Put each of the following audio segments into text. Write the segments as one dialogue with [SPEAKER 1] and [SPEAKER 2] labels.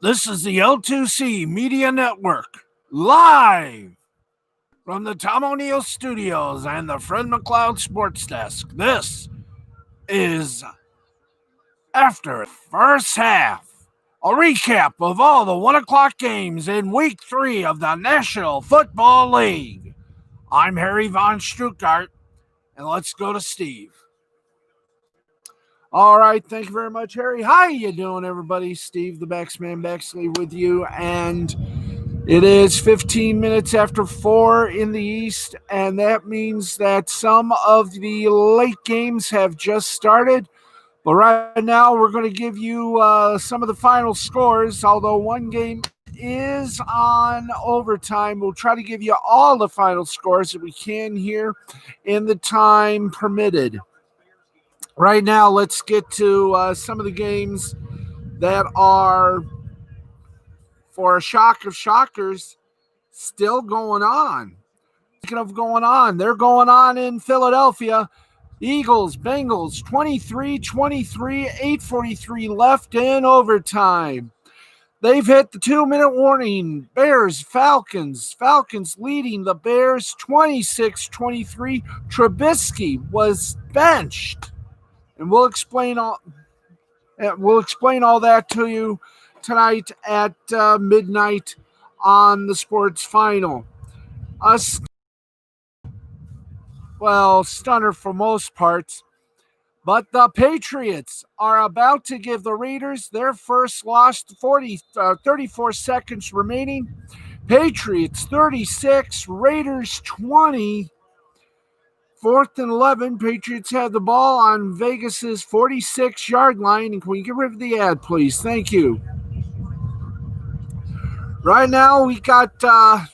[SPEAKER 1] This is the L2C Media Network, live from the Tom O'Neill Studios and the Fred McLeod Sports Desk. This is After First Half, a recap of all the 1 o'clock games in Week 3 of the National Football League. I'm Harry Von Stuttgart, and let's go to Steve. All right, thank you very much, Harry. How you doing, everybody? Steve, the Baxman Baxley, with you, and it is 15 minutes after 4 in the East, and that means that some of the late games have just started. But right now, we're going to give you some of the final scores, although one game is on overtime. We'll try to give you all the final scores that we can here in the time permitted. Right now, let's get to some of the games that are, for a shock of shockers, still going on. Speaking of going on, they're going on in Philadelphia. Eagles, Bengals, 23-23, 8:43 left in overtime. They've hit the 2-minute warning. Bears, Falcons. Falcons leading the Bears 26-23. Trubisky was benched. And we'll explain all that to you tonight at midnight on the Sports Final. Stunner for most parts. But the Patriots are about to give the Raiders their first loss. 34 seconds remaining. Patriots 36, Raiders 20. 4th and 11, Patriots have the ball on Vegas's 46-yard line. And can we get rid of the ad, please? Thank you. Right now, we got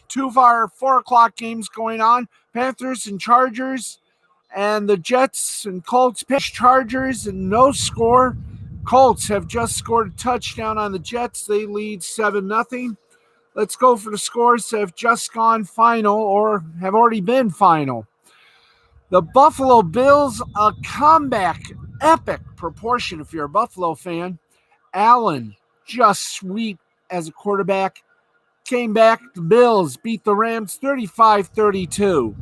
[SPEAKER 1] two of our 4 o'clock games going on. Panthers and Chargers, and the Jets and Colts pitch. Chargers and no score. Colts have just scored a touchdown on the Jets. They lead 7-0. Let's go for the scores that have just gone final or have already been final. The Buffalo Bills, a comeback, epic proportion if you're a Buffalo fan. Allen, just sweet as a quarterback. Came back, the Bills beat the Rams 35-32.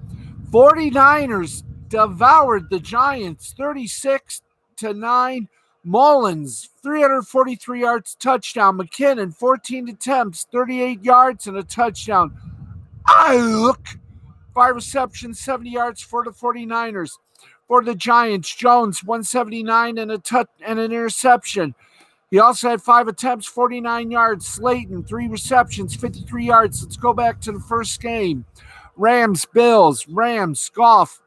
[SPEAKER 1] 49ers devoured the Giants 36-9. Mullins, 343 yards, touchdown. McKinnon, 14 attempts, 38 yards, and a touchdown. 5 receptions, 70 yards for the 49ers. For the Giants, Jones, 179 and an interception. He also had 5 attempts, 49 yards. Slayton, 3 receptions, 53 yards. Let's go back to the first game. Rams, Bills. Rams, Goff,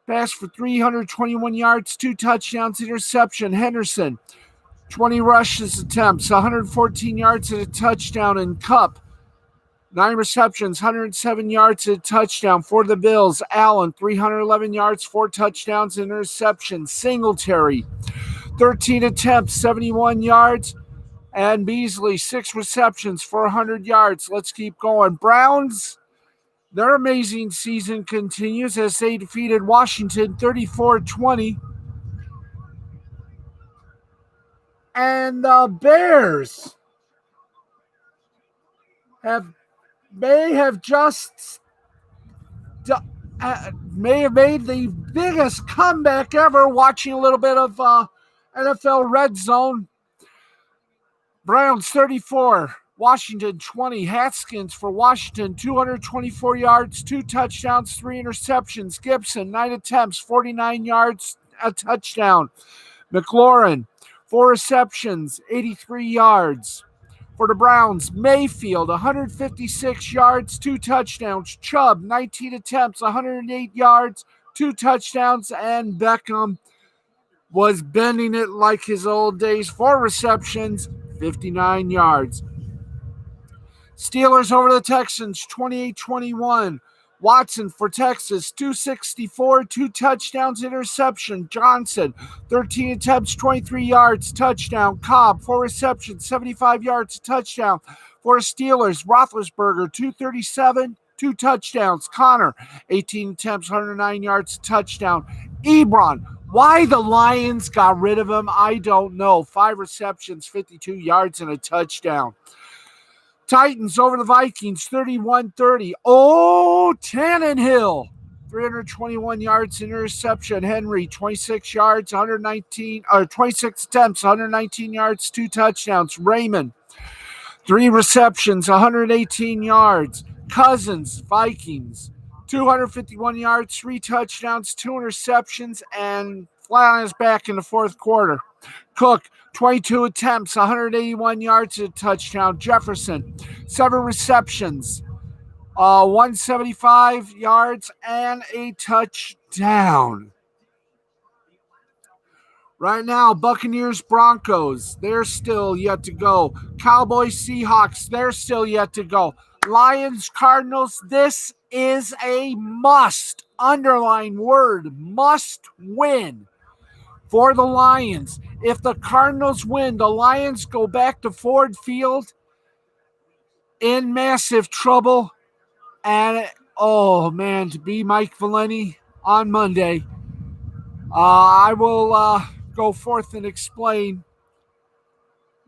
[SPEAKER 1] passed for 321 yards, 2 touchdowns, interception. Henderson, 20 rushes attempts, 114 yards and a touchdown. And Kupp, 9 receptions, 107 yards and a touchdown. For the Bills, Allen, 311 yards, 4 touchdowns and interceptions. Singletary, 13 attempts, 71 yards. And Beasley, 6 receptions for 100 yards. Let's keep going. Browns, their amazing season continues as they defeated Washington 34-20. And the Bears may have made the biggest comeback ever. Watching a little bit of NFL Red Zone. Browns 34, Washington 20. Haskins for Washington, 224 yards, 2 touchdowns, 3 interceptions. Gibson, 9 attempts, 49 yards, a touchdown. McLaurin, 4 receptions, 83 yards. For the Browns, Mayfield, 156 yards, 2 touchdowns. Chubb, 19 attempts, 108 yards, 2 touchdowns. And Beckham was bending it like his old days. 4 receptions, 59 yards. Steelers over the Texans, 28-21. Watson for Texas, 264, 2 touchdowns, interception. Johnson, 13 attempts, 23 yards, touchdown. Cobb, 4 receptions, 75 yards, touchdown. For the Steelers, Roethlisberger, 237, 2 touchdowns. Connor, 18 attempts, 109 yards, touchdown. Ebron, Why the Lions got rid of him, I don't know. 5 receptions, 52 yards, and a touchdown. Titans over the Vikings, 31-30. Oh, Tannehill, 321 yards, interception. Henry, 26 yards, 26 attempts, 119 yards, 2 touchdowns. Raymond, 3 receptions, 118 yards. Cousins, Vikings, 251 yards, 3 touchdowns, 2 interceptions, and flat on his back in the fourth quarter. Cook, 22 attempts, 181 yards, a touchdown. Jefferson, 7 receptions, 175 yards, and a touchdown. Right now, Buccaneers, Broncos, they're still yet to go. Cowboys, Seahawks, they're still yet to go. Lions, Cardinals, this is a must, underline word, must win for the Lions. If the Cardinals win, the Lions go back to Ford Field in massive trouble. And, oh man, to be Mike Valenti on Monday, I will go forth and explain.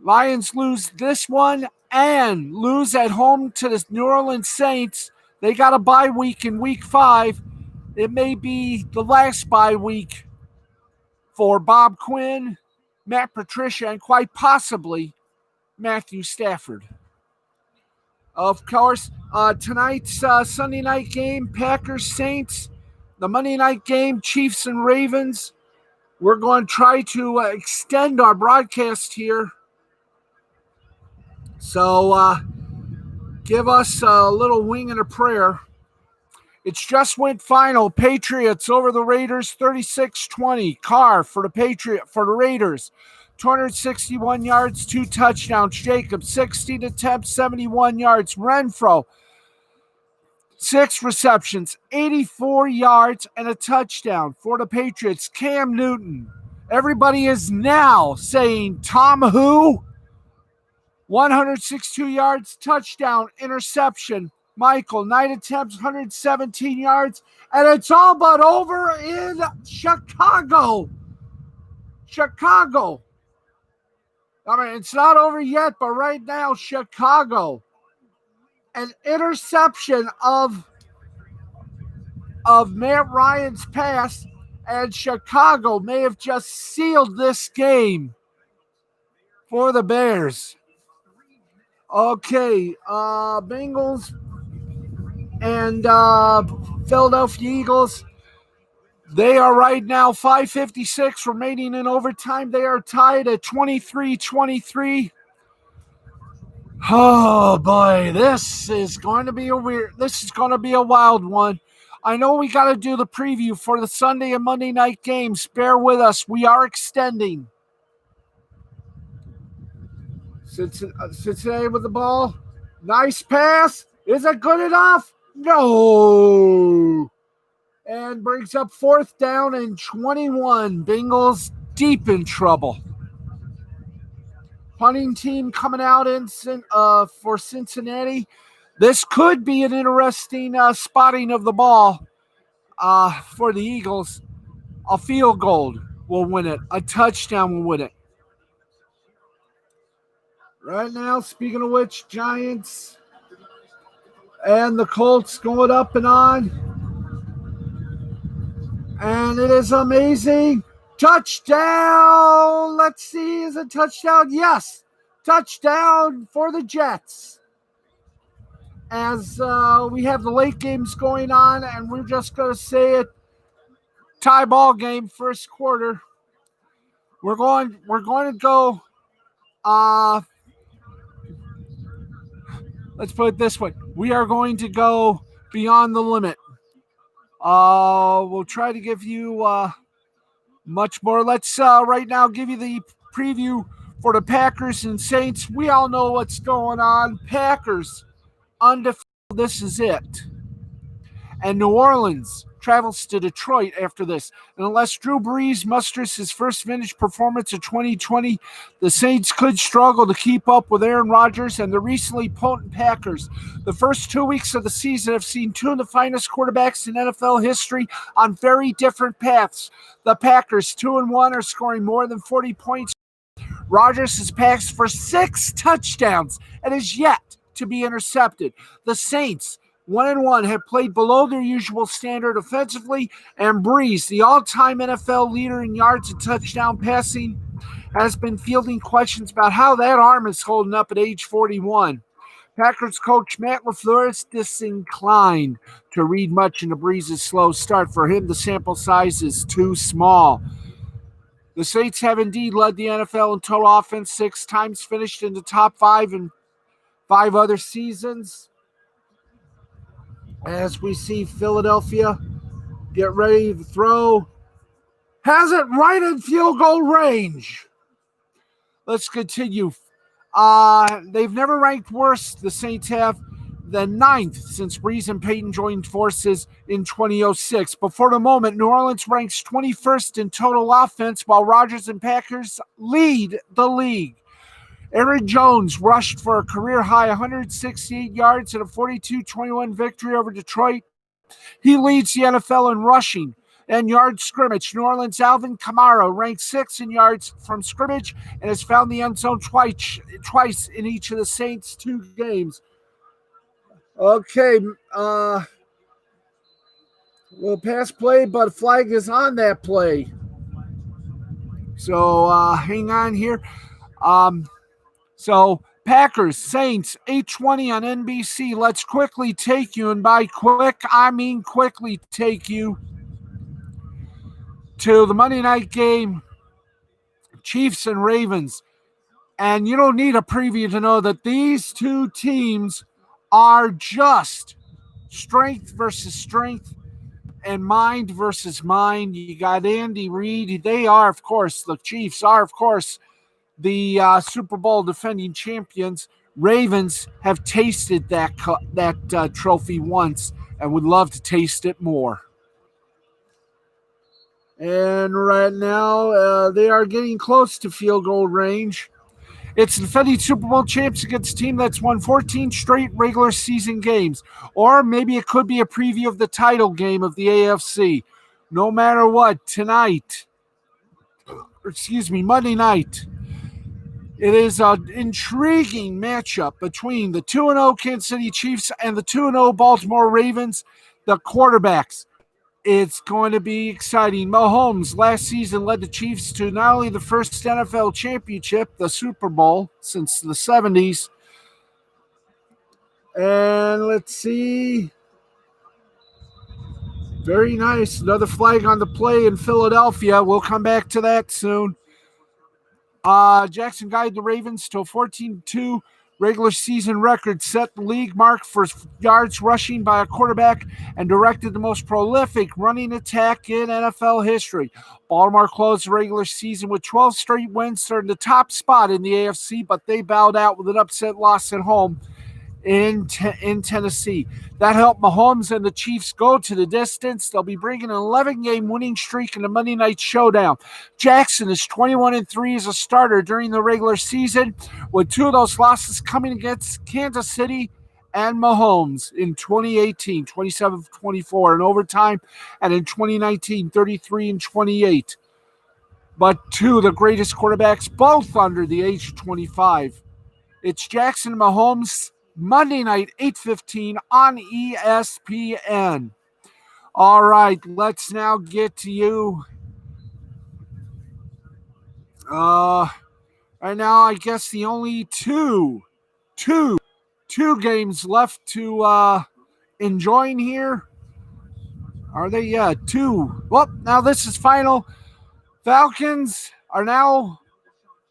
[SPEAKER 1] Lions lose this one and lose at home to the New Orleans Saints. They got a bye week in week 5. It may be the last bye week for Bob Quinn, Matt Patricia, and quite possibly Matthew Stafford. Of course, tonight's Sunday night game, Packers Saints. The Monday night game, Chiefs and Ravens. We're going to try to extend our broadcast here. So give us a little wing and a prayer. It's just went final. Patriots over the Raiders, 36-20. Carr for the Raiders. 261 yards, 2 touchdowns. Jacobs, 16 attempts, 71 yards. Renfro, 6 receptions, 84 yards, and a touchdown for the Patriots. Cam Newton. Everybody is now saying Tom who? 162 yards, touchdown, interception. Michael, 9 attempts, 117 yards, and it's all but over in Chicago. I mean, it's not over yet, but right now, Chicago. An interception of Matt Ryan's pass, and Chicago may have just sealed this game for the Bears. Okay, Bengals and Philadelphia Eagles. They are right now 5:56 remaining in overtime. They are tied at 23-23. Oh boy, this is going to be a wild one. I know we got to do the preview for the Sunday and Monday night games. Bear with us. We are extending. Cincinnati with the ball. Nice pass. Is it good enough? No. And brings up 4th down and 21. Bengals deep in trouble. Punting team coming out for Cincinnati. This could be an interesting spotting of the ball for the Eagles. A field goal will win it. A touchdown will win it. Right now, speaking of which, Giants and the Colts going up and on. And it is amazing. Touchdown. Let's see. Is it touchdown? Yes. Touchdown for the Jets. As we have the late games going on, and we're just going to say it. Tie ball game, first quarter. We're going to go. Let's put it this way. We are going to go beyond the limit. We'll try to give you much more. Let's right now give you the preview for the Packers and Saints. We all know what's going on. Packers undefeated. This is it. And New Orleans travels to Detroit after this. And unless Drew Brees musters his first vintage performance of 2020, the Saints could struggle to keep up with Aaron Rodgers and the recently potent Packers. The first 2 weeks of the season have seen two of the finest quarterbacks in NFL history on very different paths. The Packers, 2-1, are scoring more than 40 points. Rodgers has passed for 6 touchdowns and is yet to be intercepted. The Saints, 1-1, have played below their usual standard offensively, and Brees, the all-time NFL leader in yards and touchdown passing, has been fielding questions about how that arm is holding up at age 41. Packers coach Matt LaFleur is disinclined to read much into Brees' slow start. For him, the sample size is too small. The Saints have indeed led the NFL in total offense 6 times, finished in the top 5 in 5 other seasons. As we see Philadelphia get ready to throw. Has it right in field goal range. Let's continue. They've never ranked worse, the Saints have, than 9th since Brees and Peyton joined forces in 2006. Before the moment, New Orleans ranks 21st in total offense, while Rodgers and Packers lead the league. Aaron Jones rushed for a career-high 168 yards in a 42-21 victory over Detroit. He leads the NFL in rushing and yard scrimmage. New Orleans' Alvin Kamara ranks 6th in yards from scrimmage and has found the end zone twice in each of the Saints' 2 games. Okay, little pass play, but flag is on that play. So hang on here. So Packers, Saints, 8:20 on NBC. Let's quickly take you, and by quick, I mean quickly take you to the Monday night game, Chiefs and Ravens. And you don't need a preview to know that these two teams are just strength versus strength and mind versus mind. You got Andy Reid. They are, of course, the Chiefs are, of course, the Super Bowl defending champions. Ravens have tasted that trophy once and would love to taste it more. And right now, they are getting close to field goal range. It's the defending Super Bowl champs against a team that's won 14 straight regular season games. Or maybe it could be a preview of the title game of the AFC. No matter what, Monday night, it is an intriguing matchup between the 2-0 Kansas City Chiefs and the 2-0 Baltimore Ravens, the quarterbacks. It's going to be exciting. Mahomes last season led the Chiefs to not only the first NFL championship, the Super Bowl, since the 70s. And let's see. Very nice. Another flag on the play in Philadelphia. We'll come back to that soon. Jackson guided the Ravens to a 14-2 regular season record, set the league mark for yards rushing by a quarterback, and directed the most prolific running attack in NFL history. Baltimore closed the regular season with 12 straight wins, starting the top spot in the AFC, but they bowed out with an upset loss at home in Tennessee. That helped Mahomes and the Chiefs go to the distance. They'll be bringing an 11-game winning streak in the Monday Night Showdown. Jackson is 21-3 as a starter during the regular season, with 2 of those losses coming against Kansas City and Mahomes in 2018, 27-24 in overtime, and in 2019, 33-28. But 2 of the greatest quarterbacks, both under the age of 25. It's Jackson and Mahomes, Monday night, 8:15 on ESPN. All right, let's now get to you. Right now, I guess the only two games left to enjoy here. Are they? Yeah, 2. Well, now this is final. Falcons are now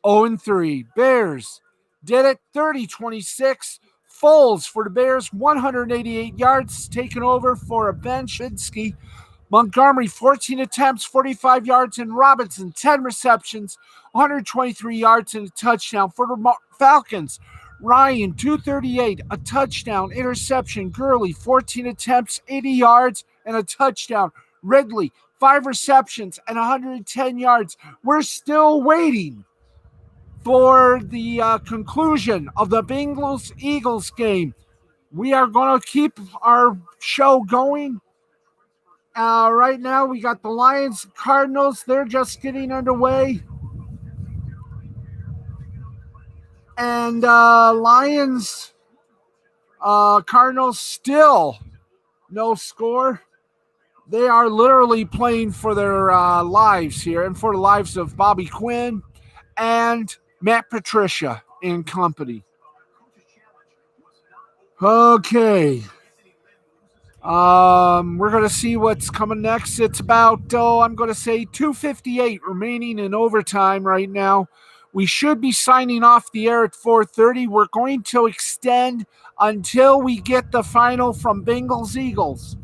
[SPEAKER 1] 0-3. Bears did it, 30-26. Foles for the Bears, 188 yards, taken over for a bench. Montgomery, 14 attempts, 45 yards, and Robinson, 10 receptions, 123 yards, and a touchdown for the Falcons. Ryan, 238, a touchdown, interception. Gurley, 14 attempts, 80 yards, and a touchdown. Ridley, 5 receptions and 110 yards. We're still waiting for the conclusion of the Bengals-Eagles game. We are going to keep our show going. Right now, we got the Lions-Cardinals. They're just getting underway. And Lions, Cardinals still no score. They are literally playing for their lives here and for the lives of Bobby Quinn and Matt Patricia and company. Okay. We're going to see what's coming next. It's about, I'm going to say 2:58 remaining in overtime right now. We should be signing off the air at 4:30. We're going to extend until we get the final from Bengals Eagles.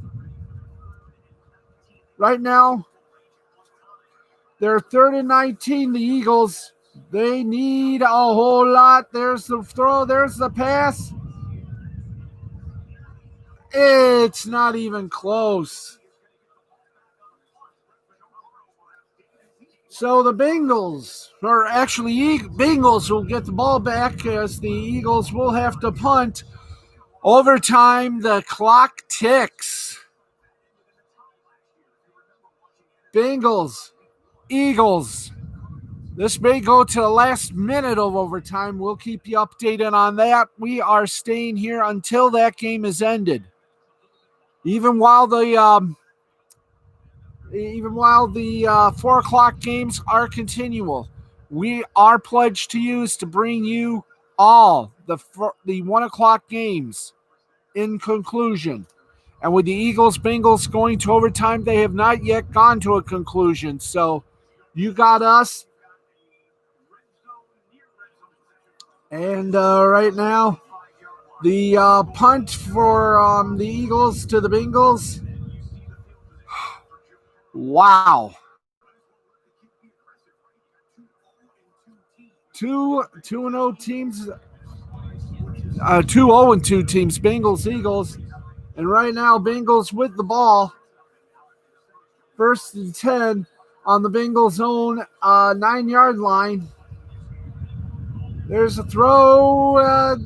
[SPEAKER 1] Right now, they're 3rd and 19, the Eagles. They need a whole lot. There's the throw. There's the pass. It's not even close. So the Bengals, or actually Bengals, will get the ball back as the Eagles will have to punt. Overtime, the clock ticks. Bengals, Eagles. This may go to the last minute of overtime. We'll keep you updated on that. We are staying here until that game is ended. Even while the 4 o'clock games are continual, our pledge to you is to bring you all the 1 o'clock games in conclusion. And with the Eagles Bengals going to overtime, they have not yet gone to a conclusion. So you got us. And right now, the punt for the Eagles to the Bengals. Wow. Two 2-0 teams, 2-0-2 teams, Bengals, Eagles. And right now, Bengals with the ball. 1st and 10 on the Bengals' own 9-yard line. There's a throw.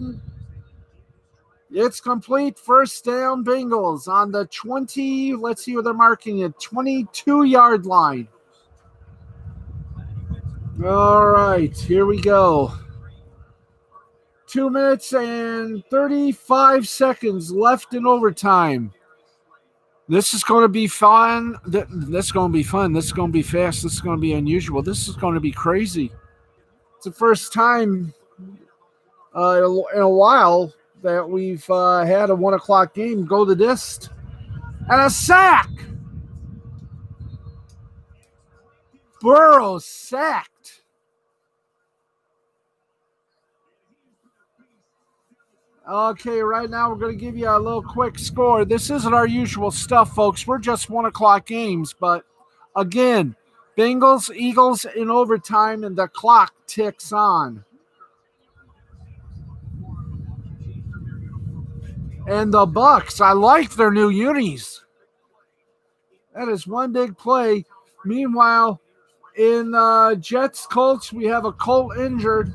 [SPEAKER 1] It's complete. 1st down, Bengals on the 20. Let's see what they're marking it. 22-yard line. All right, here we go. 2 minutes and 35 seconds left in overtime. This is going to be fun. This is going to be fun. This is going to be fast. This is going to be unusual. This is going to be crazy. It's the first time in a while that we've had a 1 o'clock game go the dist. And a sack. Burrow sacked. Okay, right now we're going to give you a little quick score. This isn't our usual stuff, folks. We're just 1 o'clock games. But again, Bengals, Eagles in overtime, and the clock ticks on. And the Bucks, I like their new unis. That is one big play. Meanwhile, in Jets Colts, we have a Colt injured.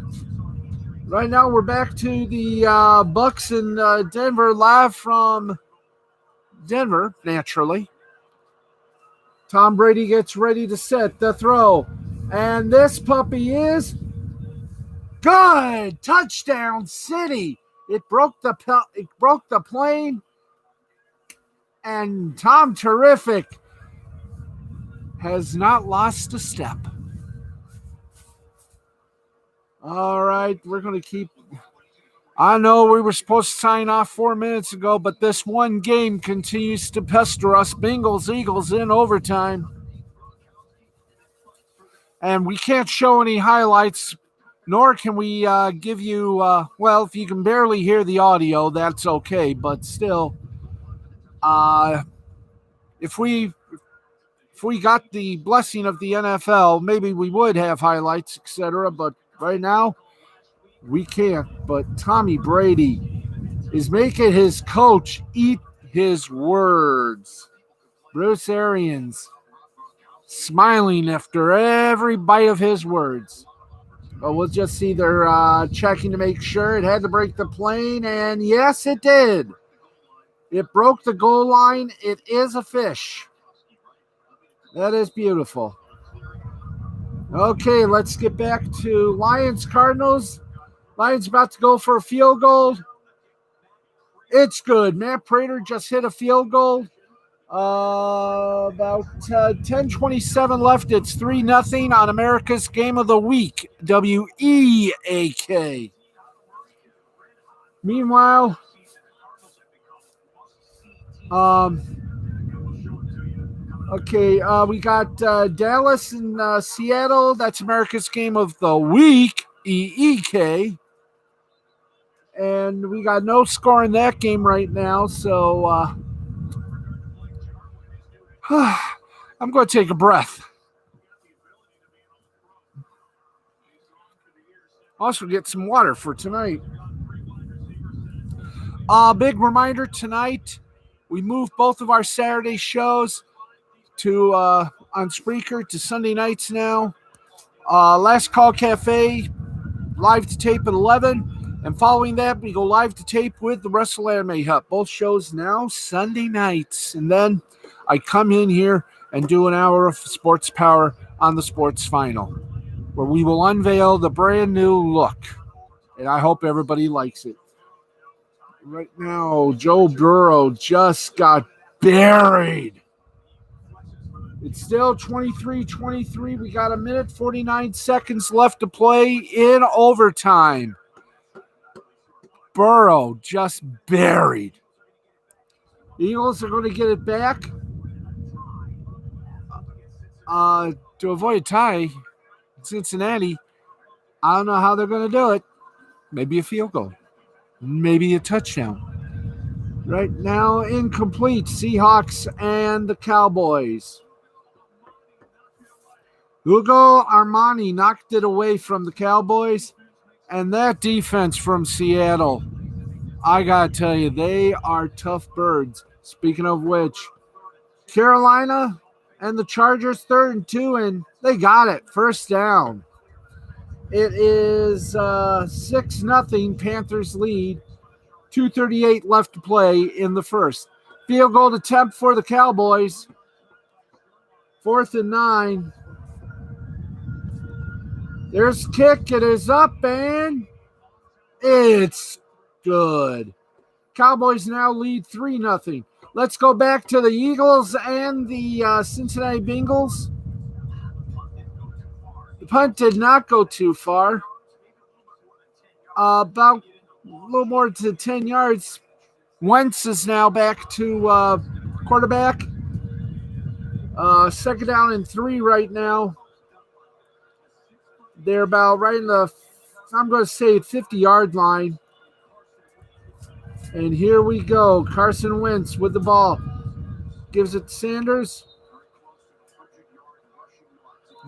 [SPEAKER 1] Right now, we're back to the Bucks in Denver, live from Denver, naturally. Tom Brady gets ready to set the throw. And this puppy is good. Touchdown City. It broke the plane. And Tom Terrific has not lost a step. All right, we're going to keep. I know we were supposed to sign off 4 minutes ago, but this one game continues to pester us. Bengals, Eagles in overtime. And we can't show any highlights, nor can we give you, well, if you can barely hear the audio, that's okay. But still, if we got the blessing of the NFL, maybe we would have highlights, etc. But right now, We can't, but Tommy Brady is making his coach eat his words. Bruce Arians smiling after every bite of his words. But we'll just see they're checking to make sure it had to break the plane, and yes, it did. It broke the goal line. It is a fish. That is beautiful. Okay, let's get back to Lions Cardinals. Lions about to go for a field goal. It's good. Matt Prater just hit a field goal. About 10:27 left. It's 3-0 on America's Game of the Week, WEAK. Meanwhile, we got Dallas and Seattle. That's America's Game of the Week, EEK. And we got no score in that game right now, so I'm going to take a breath. Also get some water for tonight. Big reminder tonight, we moved both of our Saturday shows to on Spreaker to Sunday nights now. Last Call Cafe, live to tape at 11. And following that, we go live to tape with the Wrestle Anime Hut. Both shows now Sunday nights. And then I come in here and do an hour of Sports Power on the Sports Final, where we will unveil the brand new look. And I hope everybody likes it. Right now, Joe Burrow just got buried. It's still 23-23. We got 1:49 left to play in overtime. Burrow just buried. Eagles are going to get it back to avoid a tie. Cincinnati, I don't know how they're going to do it. Maybe a field goal. Maybe a touchdown. Right now, incomplete. Seahawks and the Cowboys. Ugo Armani knocked it away from the Cowboys. And that defense from Seattle, I got to tell you, they are tough birds. Speaking of which, Carolina and the Chargers 3rd and 2, and they got it. First down. It is 6-0 Panthers lead. 2:38 left to play in the first. Field goal attempt for the Cowboys. 4th and 9. There's kick. It is up, and it's good. Cowboys now lead 3-0. Let's go back to the Eagles and the Cincinnati Bengals. The punt did not go too far. About a little more to 10 yards. Wentz is now back to quarterback. 2nd down and 3 right now. They're about right in the, I'm going to say, 50-yard line. And here we go. Carson Wentz with the ball. Gives it to Sanders.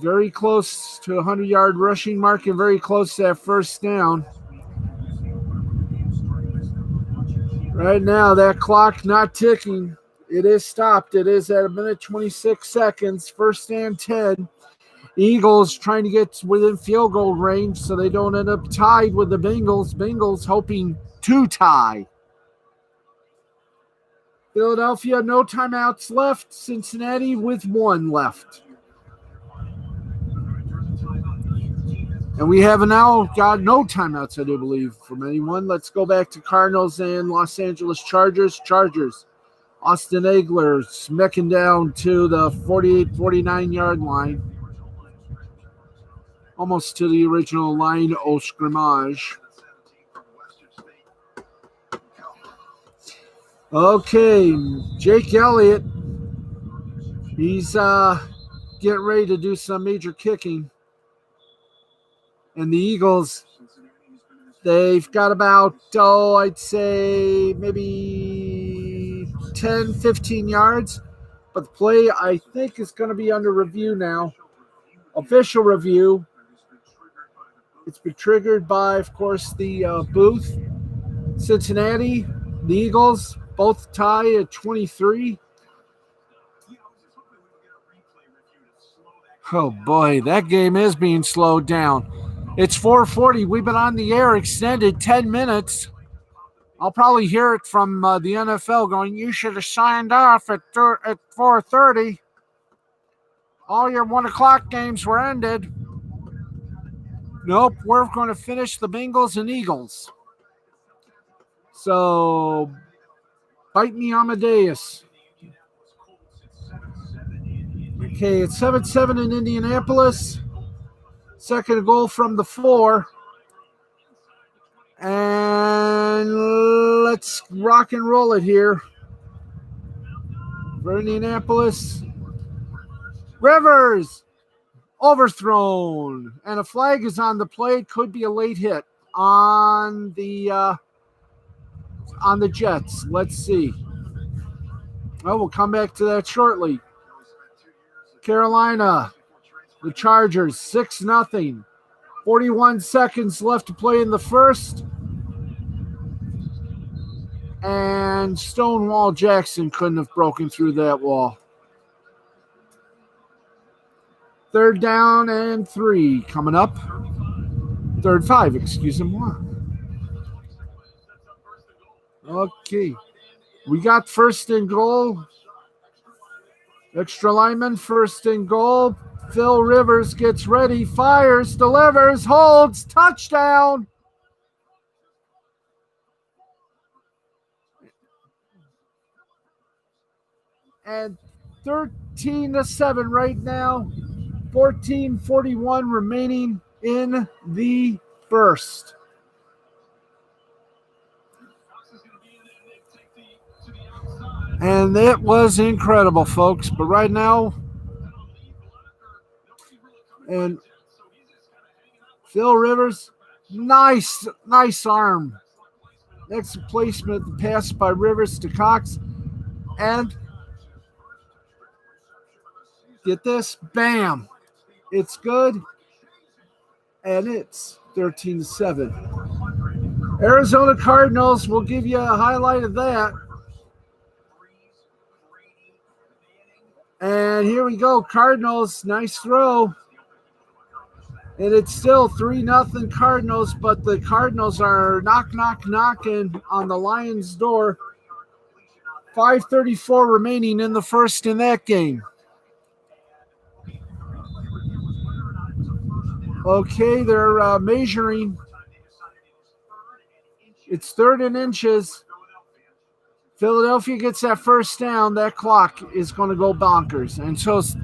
[SPEAKER 1] Very close to a 100-yard rushing mark and very close to that first down. Right now, that clock not ticking. It is stopped. It is at 1:26. 1st and 10. Eagles trying to get within field goal range so they don't end up tied with the Bengals. Bengals hoping to tie. Philadelphia, no timeouts left. Cincinnati with 1 left. And we have now got no timeouts, I do believe, from anyone. Let's go back to Cardinals and Los Angeles Chargers. Chargers. Austin Eggler smacking down to the 49-yard line. Almost to the original line of scrimmage. Okay, Jake Elliott. He's getting ready to do some major kicking. And the Eagles, they've got about, I'd say maybe 10, 15 yards. But the play, I think, is going to be under review now. Official review. It's been triggered by, of course, the booth. Cincinnati, the Eagles, both tie at 23. Oh boy, that game is being slowed down. It's 4:40. We've been on the air extended 10 minutes. I'll probably hear it from the NFL going, you should have signed off at 4:30. All your 1 o'clock games were ended. Nope, we're going to finish the Bengals and Eagles. So, bite me, Amadeus. Okay, it's 7-7 in Indianapolis. Second goal from the 4. And let's rock and roll it here. For Indianapolis. Rivers. Overthrown. And a flag is on the plate. Could be a late hit on the Jets. Let's see. Oh, we'll come back to that shortly. Carolina, the Chargers, 6-0. 41 seconds left to play in the first. And Stonewall Jackson couldn't have broken through that wall. 3rd down and 3 coming up. 3rd 5, excuse me. Okay. We got 1st and goal. Extra lineman, 1st and goal. Phil Rivers gets ready, fires, delivers, holds, touchdown. And 13-7 right now. 14:41 remaining in the first. And it was incredible, folks. But right now, and Phil Rivers, nice arm. Next placement, the pass by Rivers to Cox. And get this, bam. It's good. And it's 13-7. Arizona Cardinals, will give you a highlight of that. And here we go, Cardinals, nice throw. And it's still 3-0 Cardinals, but the Cardinals are knocking on the Lions' door. 5:34 remaining in the first in that game. Okay, they're measuring. It's 3rd and inches. Philadelphia gets that 1st down. That clock is going to go bonkers. And so's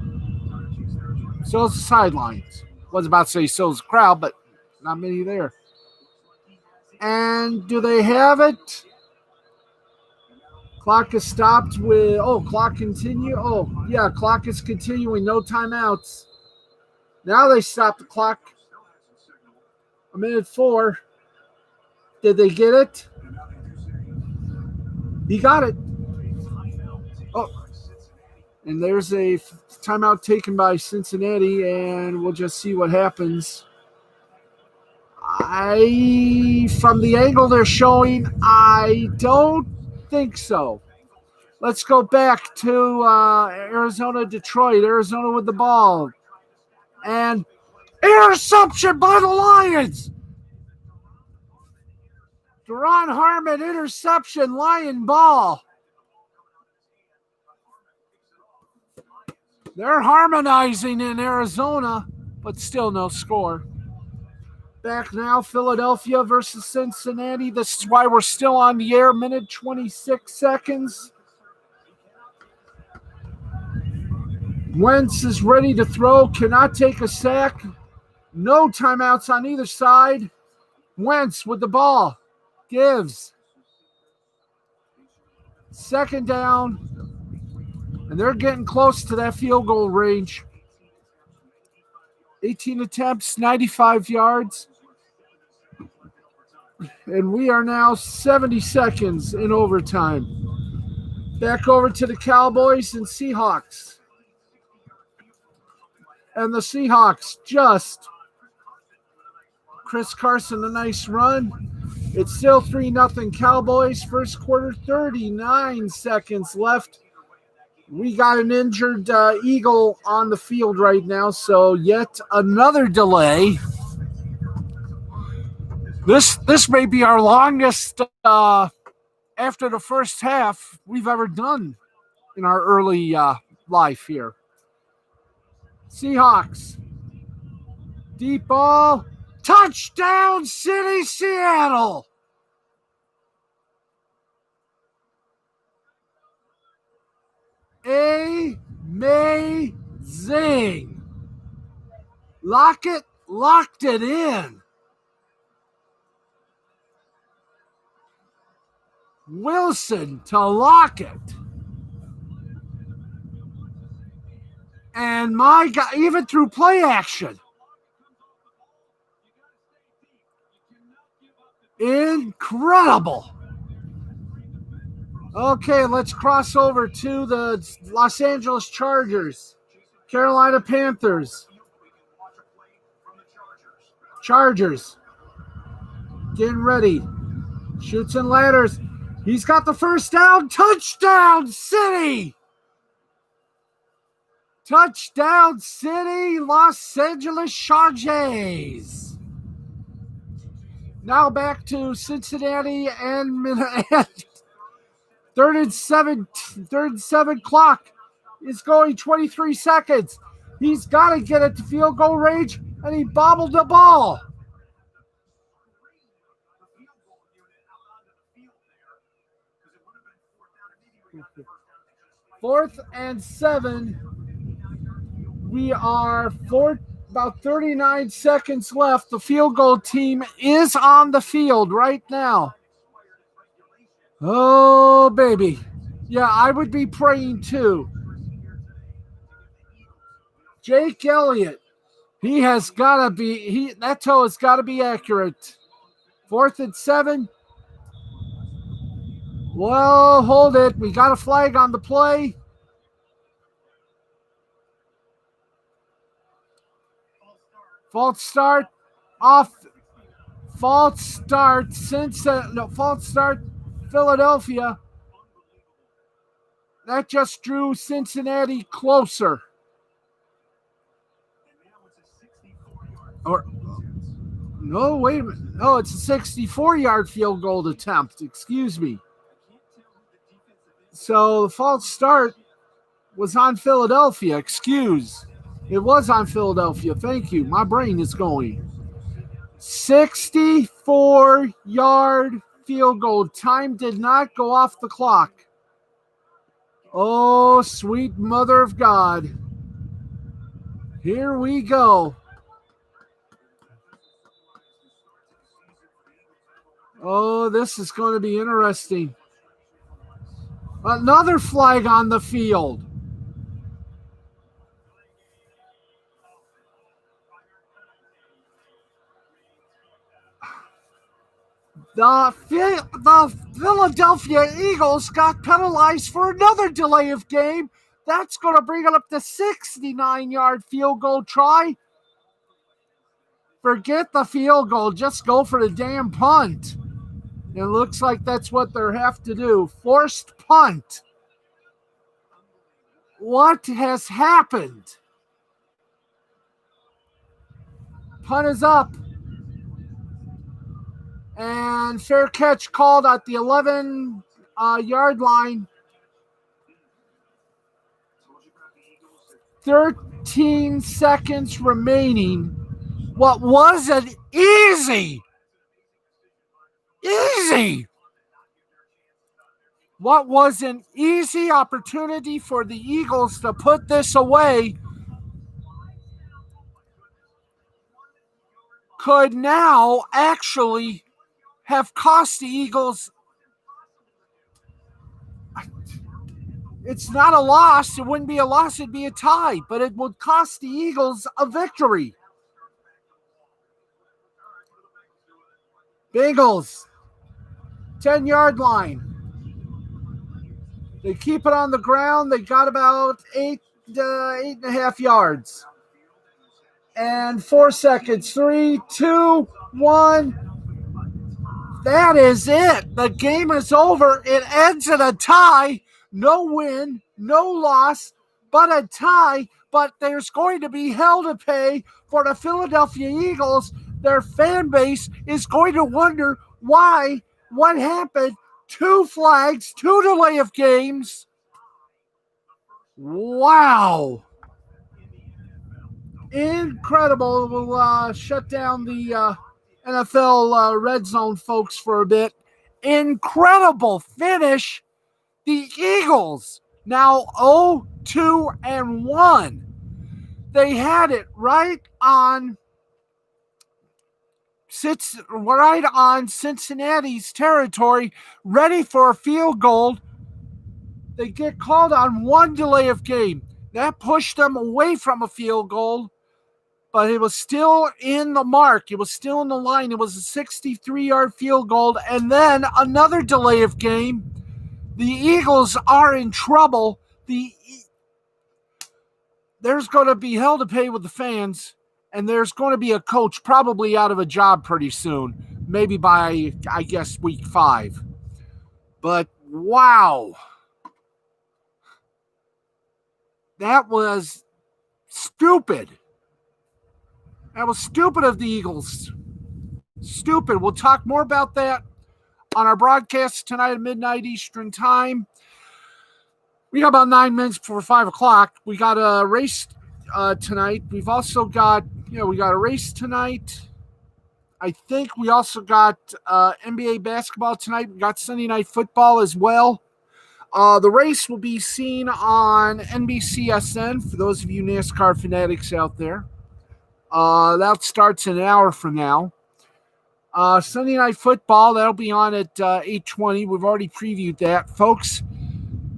[SPEAKER 1] the sidelines. I was about to say so's the crowd, but not many there. And do they have it? Clock is stopped with, clock continue. Oh, yeah, clock is continuing. No timeouts. Now they stop the clock. 1:04. Did they get it? He got it. Oh, and there's a timeout taken by Cincinnati, and we'll just see what happens. From the angle they're showing, I don't think so. Let's go back to Arizona, Detroit. Arizona with the ball. And interception by the Lions. Deron Harmon, interception, Lion ball. They're harmonizing in Arizona, but still no score. Back now, Philadelphia versus Cincinnati. This is why we're still on the air. 1:26 seconds. Wentz is ready to throw, cannot take a sack. No timeouts on either side. Wentz with the ball. Gives. 2nd down. And they're getting close to that field goal range. 18 attempts, 95 yards. And we are now 70 seconds in overtime. Back over to the Cowboys and Seahawks. And the Seahawks just Chris Carson a nice run. It's still 3-0 Cowboys. First quarter, 39 seconds left. We got an injured Eagle on the field right now, so yet another delay. This may be our longest after the first half we've ever done in our early life here. Seahawks. Deep ball. Touchdown City, Seattle. Amazing. Lockett locked it in. Wilson to Lockett. And my God, even through play action. Incredible. Okay, let's cross over to the Los Angeles Chargers. Carolina Panthers. Chargers. Getting ready. Shoots and ladders. He's got the first down. Touchdown City. Touchdown City, Los Angeles Chargers. Now back to Cincinnati and third and seven clock is going 23 seconds. He's got to get it to field goal range, and he bobbled the ball. Fourth and 7. We are about 39 seconds left. The field goal team is on the field right now. Oh, baby. Yeah, I would be praying too. Jake Elliott. He has got to be, that toe has got to be accurate. 4th and 7. Well, hold it. We got a flag on the play. False start off. False start Philadelphia. That just drew Cincinnati closer. Or no, wait a minute. No, it's a 64-yard field goal attempt. Excuse me. So the false start was on Philadelphia. It was on Philadelphia. Thank you. My brain is going. 64-yard field goal. Time did not go off the clock. Oh, sweet mother of God. Here we go. Oh, this is going to be interesting. Another flag on the field. The Philadelphia Eagles got penalized for another delay of game. That's going to bring it up to 69-yard field goal try. Forget the field goal. Just go for the damn punt. It looks like that's what they have to do. Forced punt. What has happened? Punt is up. And fair catch called at the 11-yard line. 13 seconds remaining. What was an easy. What was an easy opportunity for the Eagles to put this away could now actually have cost the Eagles. It's not a loss. It wouldn't be a loss. It'd be a tie. But it would cost the Eagles a victory. Bengals, 10-yard line. They keep it on the ground. They got about 8.5 yards. And 4 seconds. 3, 2, 1. That is it. The game is over. It ends in a tie. No win, no loss, but a tie. But there's going to be hell to pay for the Philadelphia Eagles. Their fan base is going to wonder why, what happened. 2 flags, 2 delay of games. Wow. Incredible. We'll shut down the NFL red zone folks for a bit. Incredible finish. The Eagles now 0-2-1. They had it right on Cincinnati's territory, ready for a field goal. They get called on 1 delay of game. That pushed them away from a field goal, but it was still in the mark. It was still in the line. It was a 63-yard field goal, and then another delay of game. The Eagles are in trouble. There's going to be hell to pay with the fans, and there's going to be a coach probably out of a job pretty soon, maybe by, I guess, week 5. But wow. That was stupid. That was stupid of the Eagles. Stupid. We'll talk more about that on our broadcast tonight at midnight Eastern time. We got about 9 minutes before 5 o'clock. We got a race tonight. We've also got, we got a race tonight. I think we also got NBA basketball tonight. We got Sunday Night Football as well. The race will be seen on NBCSN for those of you NASCAR fanatics out there. That starts in an hour from now. Sunday Night Football, that'll be on at 8:20. We've already previewed that. Folks,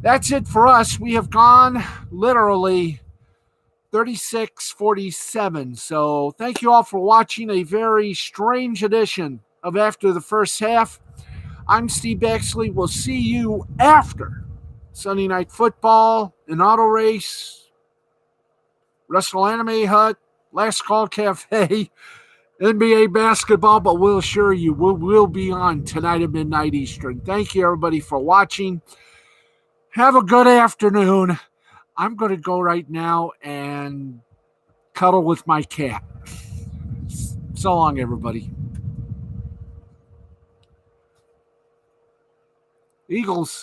[SPEAKER 1] that's it for us. We have gone literally 36:47. So thank you all for watching a very strange edition of After the First Half. I'm Steve Baxley. We'll see you after Sunday Night Football, an auto race, Wrestle Anime Hut, Last Call Cafe, NBA basketball, but we'll assure you we'll be on tonight at midnight Eastern. Thank you, everybody, for watching. Have a good afternoon. I'm going to go right now and cuddle with my cat. So long, everybody. Eagles.